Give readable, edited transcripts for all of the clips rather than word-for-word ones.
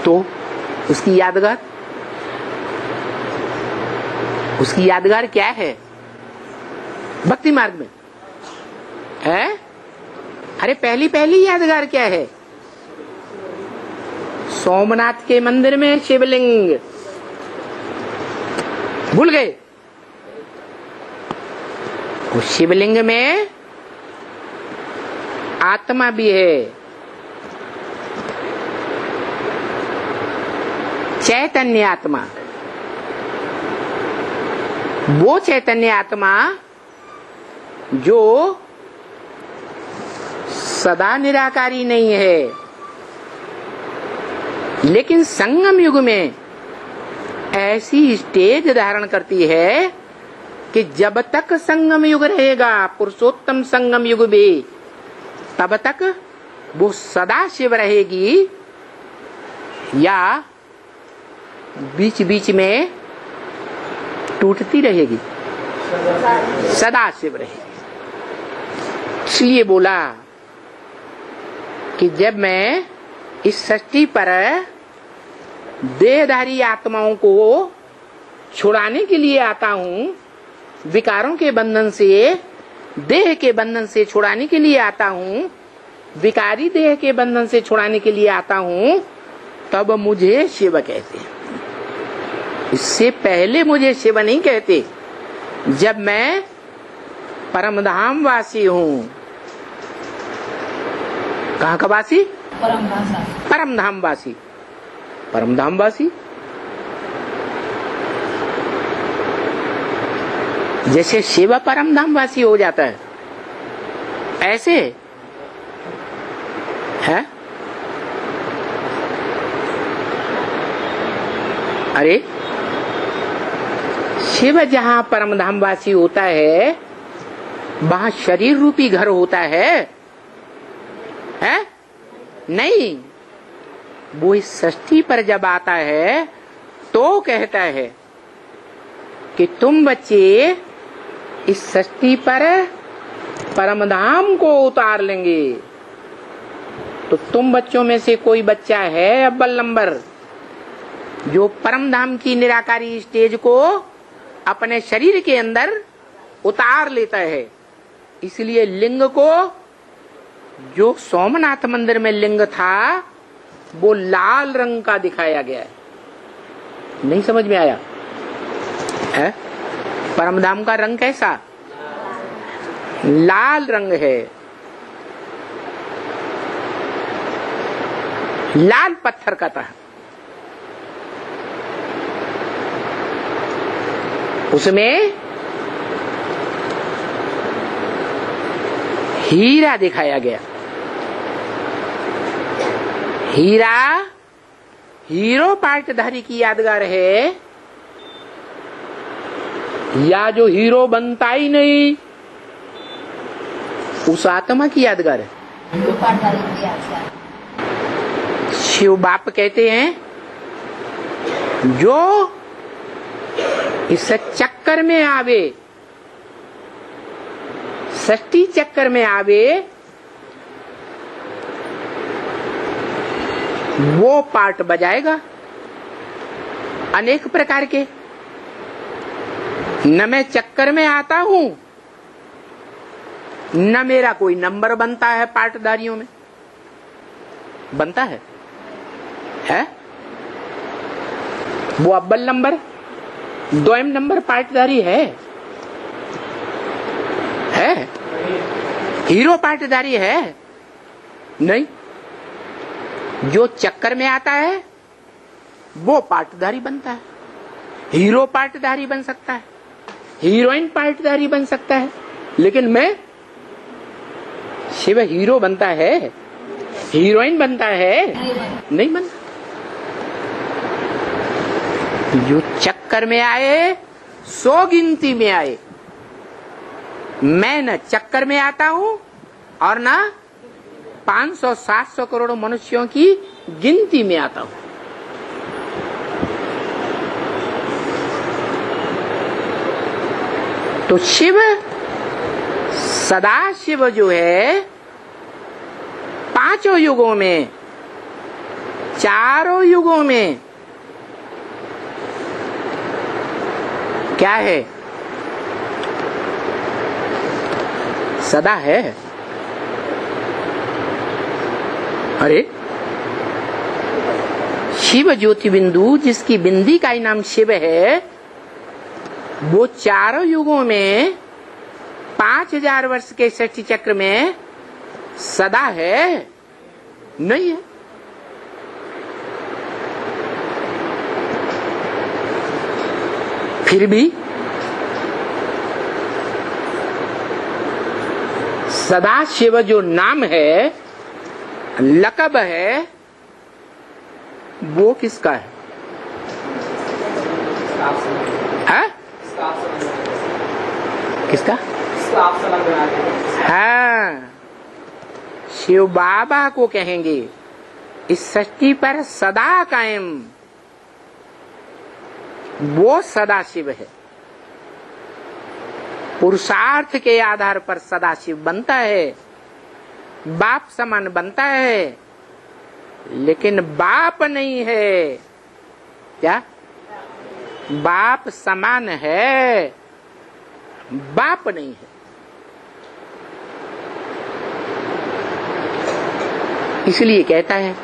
तो उसकी यादगार क्या है भक्ति मार्ग में है? अरे पहली यादगार क्या है? सोमनाथ के मंदिर में शिवलिंग भूल गए? उस शिवलिंग में आत्मा भी है, चैतन्य आत्मा। वो चैतन्य आत्मा जो सदा निराकारी नहीं है, लेकिन संगम युग में ऐसी स्टेज धारण करती है कि जब तक संगम युग रहेगा, पुरुषोत्तम संगम युग भी, तब तक वो सदा शिव रहेगी या बीच बीच में टूटती रहेगी? सदा शिव रहेगी। इसलिए बोला कि जब मैं इस सृष्टि पर देहधारी आत्माओं को छुड़ाने के लिए आता हूँ, विकारों के बंधन से, देह के बंधन से छुड़ाने के लिए आता हूँ, विकारी देह के बंधन से छुड़ाने के लिए आता हूँ, तब मुझे शिव कहते हैं। इससे पहले मुझे शिव नहीं कहते। जब मैं परमधाम वासी हूँ। कहाँ का वासी? परमधाम वासी। परमधाम वासी जैसे शिव परमधाम वासी हो जाता है, ऐसे है? अरे शिव जहाँ परमधाम वासी होता है, वहाँ शरीर रूपी घर होता है? नहीं। वो इस सृष्टि पर जब आता है तो कहता है कि तुम बच्चे इस सृष्टि पर परमधाम को उतार लेंगे। तो तुम बच्चों में से कोई बच्चा है अव्वल नंबर जो परमधाम की निराकारी स्टेज को अपने शरीर के अंदर उतार लेता है। इसलिए लिंग को, जो सोमनाथ मंदिर में लिंग था, वो लाल रंग का दिखाया गया है। नहीं समझ में आया है? परमधाम का रंग कैसा? लाल रंग है। लाल पत्थर का था। उसमें हीरा दिखाया गया। हीरा हीरो पार्टधारी की यादगार है, या जो हीरो बनता ही नहीं उस आत्मा की यादगार है। शिव बाप कहते हैं जो इस चक्कर में आवे, सृष्टि चक्कर में आवे, वो पार्ट बजाएगा अनेक प्रकार के। न मैं चक्कर में आता हूं, न मेरा कोई नंबर बनता है पार्टधारियों में। बनता है? वो अव्वल नंबर, द्वयम नंबर पार्टधारी है? हीरो पार्टधारी है? नहीं। जो चक्कर में आता है वो पार्टधारी बनता है। हीरो पार्टधारी बन सकता है, हीरोइन पार्टधारी बन सकता है, लेकिन मैं शिव हीरो बनता है, हीरोइन बनता है? नहीं बनता। जो चक्कर में आए सो गिनती में आए। मैं न चक्कर में आता हूं और न 500-700 करोड़ मनुष्यों की गिनती में आता हूं। तो शिव, सदा शिव जो है, पांचों युगों में चारों युगों में क्या है? सदा है। अरे शिव ज्योति बिंदु, जिसकी बिंदी का ही नाम शिव है, वो चारों युगों में 5000 वर्ष के सृष्टि चक्र में सदा है? नहीं है। फिर भी सदा शिव जो नाम है, लक़ब है, वो किसका है? किसका? हाँ, शिव बाबा को कहेंगे। इस सृष्टि पर सदा कायम वो सदा शिव है। पुरुषार्थ के आधार पर सदा शिव बनता है, बाप समान बनता है, लेकिन बाप नहीं है। क्या? बाप समान है, बाप नहीं है। इसलिए कहता है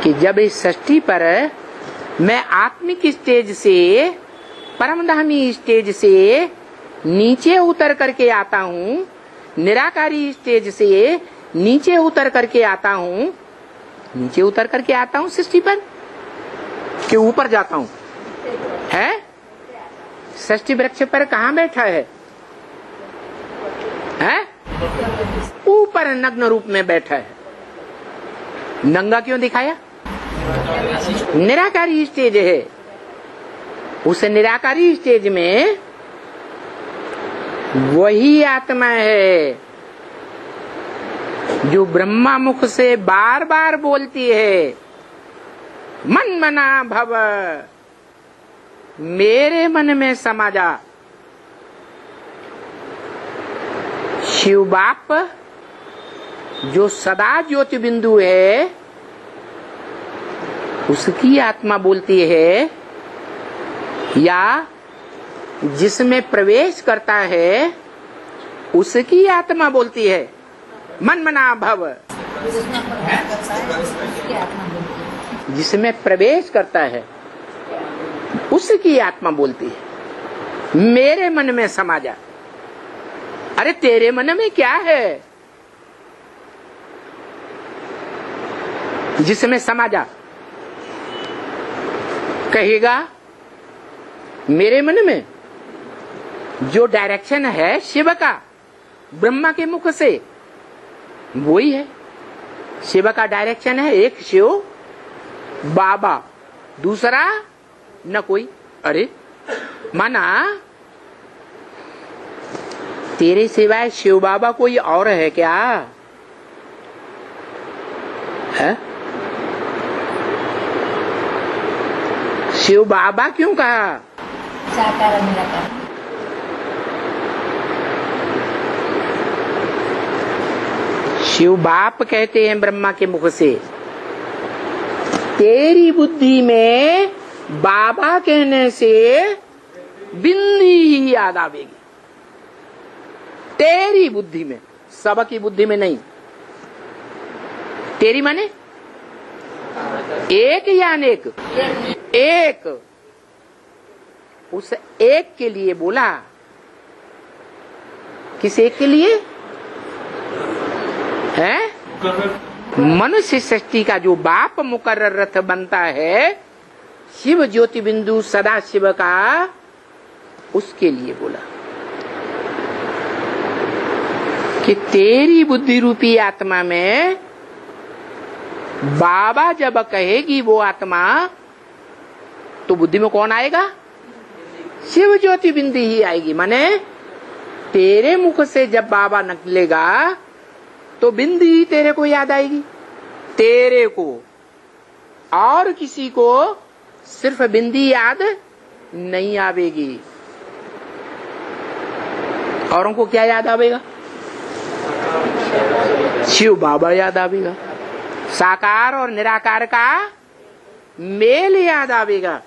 कि जब इस सृष्टि पर मैं आत्मिक स्टेज से, परमधामी स्टेज से नीचे उतर करके आता हूँ, निराकारी स्टेज से नीचे उतर करके आता हूँ, नीचे उतर करके आता हूँ सृष्टि पर कि ऊपर जाता हूँ? है? सृष्टि वृक्ष पर कहाँ बैठा है? है? ऊपर नग्न रूप में बैठा है। नंगा क्यों दिखाया? निराकारी स्टेज है। उस निराकारी स्टेज में वही आत्मा है जो ब्रह्मा मुख से बार बार बोलती है, मन मना भव, मेरे मन में समा जा। शिव बाप जो सदा ज्योति बिंदु है, उसकी आत्मा बोलती है, या जिसमें प्रवेश करता है उसकी आत्मा बोलती है, मन मना भव। जिसमें प्रवेश करता है उसकी आत्मा बोलती है, मेरे मन में समा जा। अरे तेरे मन में क्या है जिसमें समा जा? कहेगा मेरे मन में जो डायरेक्शन है शिव का, ब्रह्मा के मुख से, वही है। शिव का डायरेक्शन है, एक शिव बाबा, दूसरा न कोई। अरे माना तेरे सिवाय शिव बाबा कोई और है क्या? है? शिव बाबा क्यों कहा? शिव बाप कहते हैं ब्रह्मा के मुख से, तेरी बुद्धि में बाबा कहने से बिंदी ही याद आवेगी। तेरी बुद्धि में, सबकी बुद्धि में नहीं। तेरी माने एक या अनेक? एक। उस एक के लिए बोला। किस एक के लिए है? मनुष्य सृष्टि का जो बाप मुकर्रर रथ बनता है, शिव ज्योति बिंदु सदा शिव का, उसके लिए बोला कि तेरी बुद्धि रूपी आत्मा में बाबा जब कहेगी वो आत्मा, तो बुद्धि में कौन आएगा? शिव ज्योति बिंदु ही आएगी। माने तेरे मुख से जब बाबा निकलेगा तो बिंदी ही तेरे को याद आएगी, तेरे को। और किसी को सिर्फ बिंदी याद नहीं आवेगी। औरों को क्या याद आवेगा? शिव बाबा याद आवेगा। साकार और निराकार का मेल याद आवेगा।